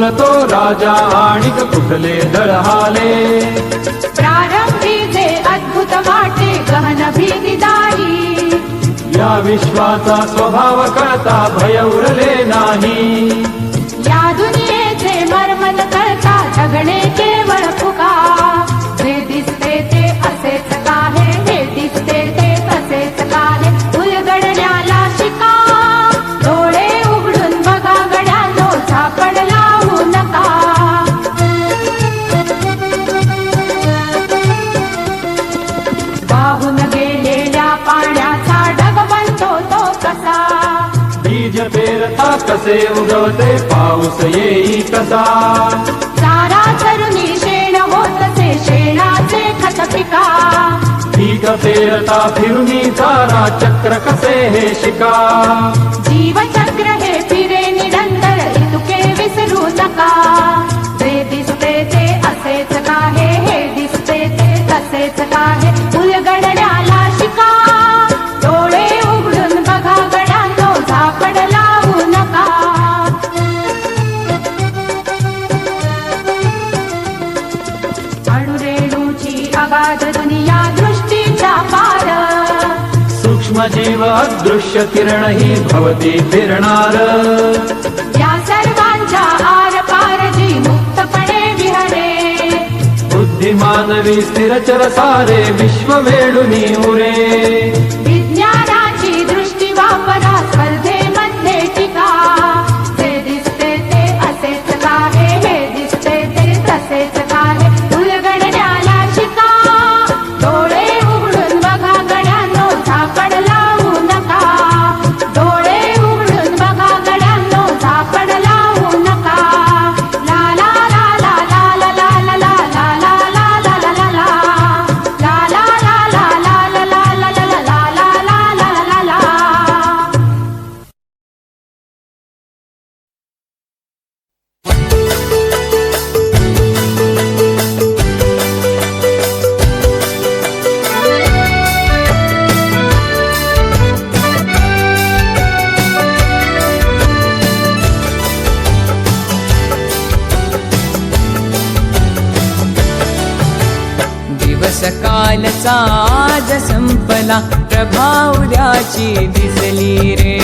बोल तो राजा आणिक कुठले दळहाले. प्रारंभी जे अद्भुत वाटे गहन भीतीदायी, या विश्वाचा स्वभाव कळता भय उरले नाही. या दुनियेचे मर्मन कळता जगणे केवळ फुका. जे दिसते ते असेच काहे, हे दिसते ते तसेच काहे, उलगडण्याला शिका. डोळे उघडून बघा गड्यांनो, झापड लावू नका. वाहून गेलेल्या पाण्याचा ढग बनतो तो कसा. बीज पेरता कसे उगवते पाऊस येई कसा. चारा चरुनी शेण होतसे शेणाचे खत पिका. पीक पेरता फिरुनी चारा चक्र कसे हे शिका. जीवचक्र हे फिरे निरंतर इतके विसरू नका. जे दिसते ते असेच काहे, हे दिसते ते तसेच काहे, उलगडण्याला शिका. डोळे उघडून बघा गड्यांनो, झापड लावू नका. अणुरेणूची अगाध दुनिया दृष्टीच्या पार. सूक्ष्म जीव अदृश्य किरण ही भवती फिरणार. या सर्वांच्या आर पार जी मुक्तपणे विहरे. बुद्धिमानवी स्थिरचर सारे विश्व वेडुनी उरे. विज्ञानाची दृष्टी वापरा स्पर्धेमध्ये टिका. जे दिसते ते असेच काहे, हे दिसते ते तसेच काहे, उलगडण्याला शिका. डोळे उघडून बघा गड्यांनो, झापड लावू नका. डोळे उघडून बघा गड्यांनो, झापड लावू नका. ला ला ला ला ला ला ला ला ला ला ला ला ला ला ला. ला ला ला ला ला ला ला ला ला ला ला ला ला ला ला. दिवस कालचा आज संपला, प्रभा उद्याची दिसली रे.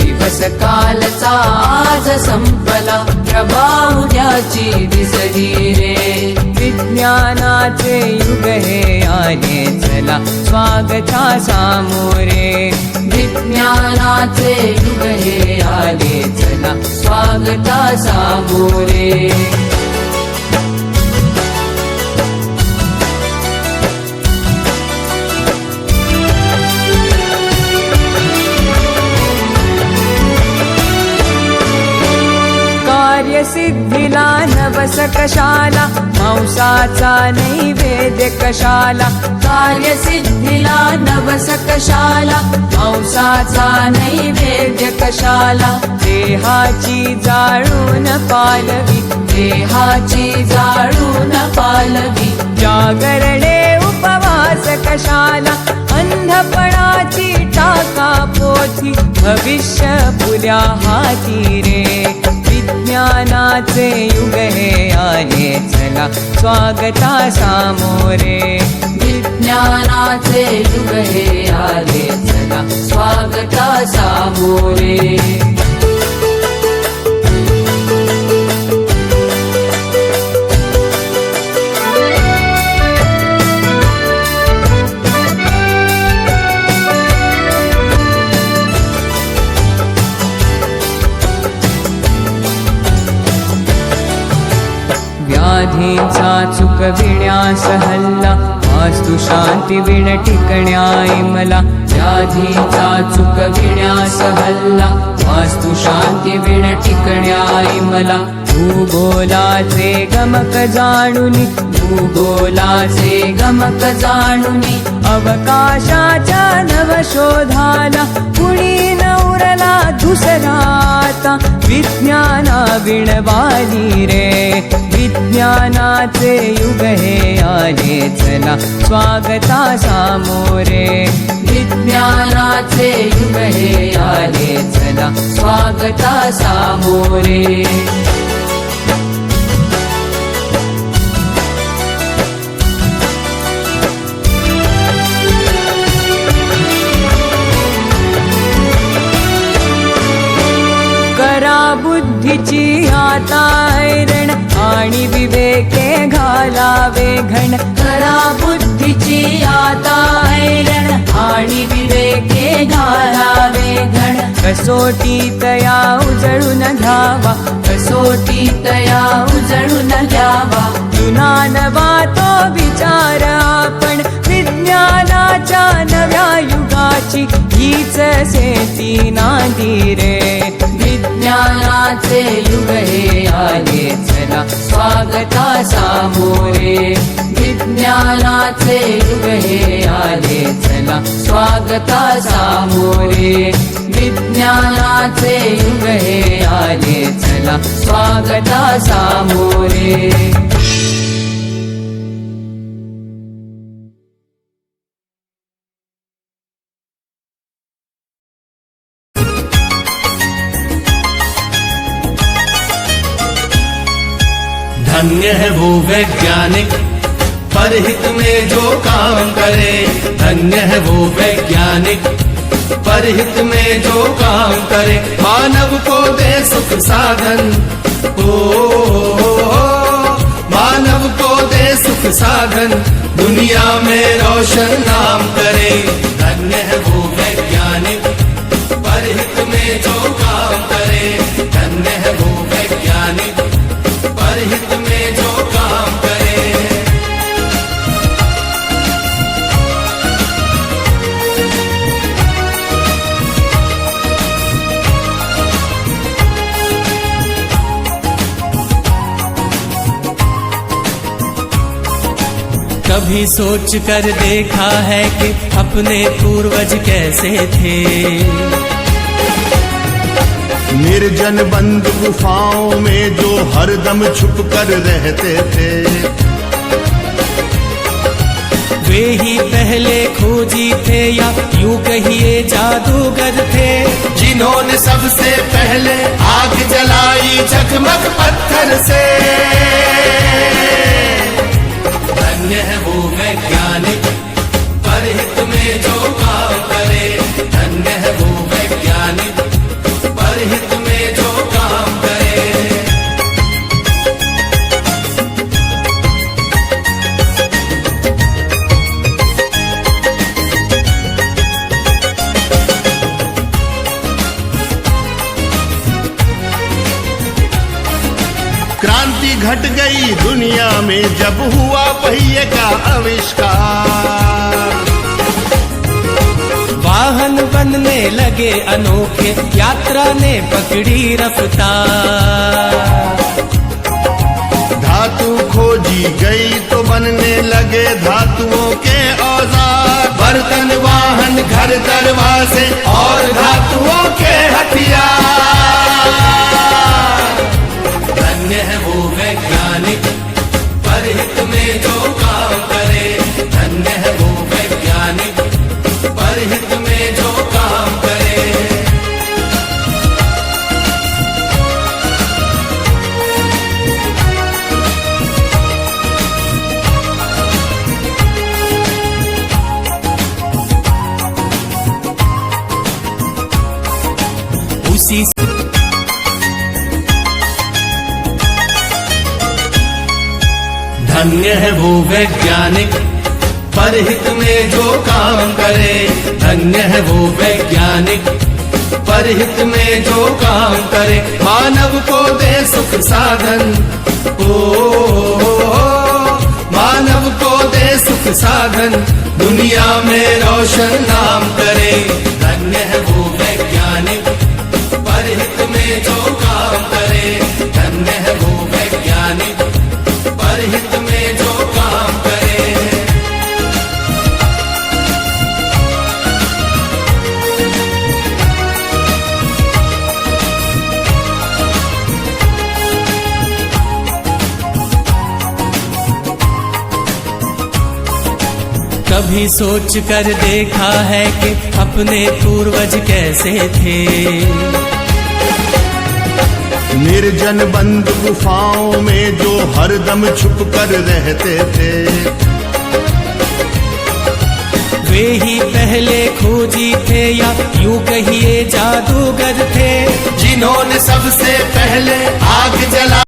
दिवस कालचा आज संपला, प्रभा उद्याची दिसली रे. विज्ञानाचे युग हे आले चला, स्वागता सामोरे. विज्ञानाचे युग हे आले चला, स्वागता सामोरे. कार्यसिद्धीला नवस कशाला, मांसाचा नैवेद्य कशाला. कार्यसिद्धीला नवस कशाला, मांसाचा नैवेद्य कशाला. देहाची जाळून पालवी, देहाची जाळून पालवी. जागरणे उपवास कशाला, अंधपणाची टाका पोथी. भविष्य पुऱ्या हाती रे. विज्ञानाचे युग हे आले चला, स्वागता सामोरे. विज्ञानाचे युग हे आले चला, स्वागता सामोरे. व्याधींचा चुकविण्यास हल्ला, वास्तु शांती विण टिकण्याई मला. व्याधींचा चुकविण्यास हल्ला, वास्तु शांती विण टिकण्याई मला. भूगोलाचे गमक जाणुनी, भूगोलाचे गमक जाणुनी. अवकाशाच्या नवशोधाला, कुणी न उरला दुसराता. विज्ञाना विणवाली रे. विज्ञानाचे युग हे आले चला, स्वागता सामोरे. विज्ञानाचे युग हे आले चला, स्वागता सामोरे. आता ऐरण आणि विवेके घालावे घण करा बुद्धीची आता ऐरण आणि विवेके घालावे घण कसोटी तया उजळून घ्यावा कसोटी तया उजळून घ्यावा जुनानवा तो विचार आपण विज्ञानाच्या नव्या युगाची हीच सेती नांदी रे विज्ञानाचे युग हे आले चला स्वागता सामोरे विज्ञानाचे युग हे आले चला स्वागता सामोरे विज्ञानाचे युग हे आले चला स्वागता सामोरे धन्य है वो वैज्ञानिक परहित में जो काम करे धन्य है वो वैज्ञानिक परहित में जो काम करे मानव को दे सुख साधन मानव को दे सुख साधन दुनिया में रोशन नाम करे धन्य है वो वैज्ञानिक परहित में जो काम करे धन्य है वो वैज्ञानिक परहित में जो काम करे कभी सोच कर देखा है कि अपने पूर्वज कैसे थे निर्जन बंद गुफाओं में जो हरदम छुप कर रहते थे वे ही पहले खोजी थे या यूं कहिए जादूगर थे जिन्होंने सबसे पहले आग जलाई चकमक पत्थर से धन्य है वो वैज्ञानिक परहित में जो काम करे धन्य है वो वैज्ञानिक परहित में जो काम करे क्रांति घट गई दुनिया में जब हुआ पहिए का आविष्कार वाहन बनने लगे अनोखे यात्रा ने पकड़ी रफ्तार धातु खोजी गई तो बनने लगे धातुओं के औजार बर्तन वाहन घर दरवाजे और धातुओं के हथियार धन्य है वो वैज्ञानिक परहित में जो काम करे धन्य है वो वैज्ञानिक परहित में जो काम करे उसी धन्य है वो वैज्ञानिक परहित में जो काम करे धन्य है वो वैज्ञानिक परहित में जो काम करे मानव को दे सुख साधन मानव को दे सुख साधन दुनिया में रोशन नाम करे धन्य है वो वैज्ञानिक परहित में जो काम करे धन्य है वो वैज्ञानिक परहित में जो काम करे कभी सोच कर देखा है कि अपने पूर्वज कैसे थे निर्जन बंद गुफाओं में जो हरदम छुप कर रहते थे वे ही पहले खोजी थे या यूं कहिए जादूगर थे, जिन्होंने सबसे पहले आग जला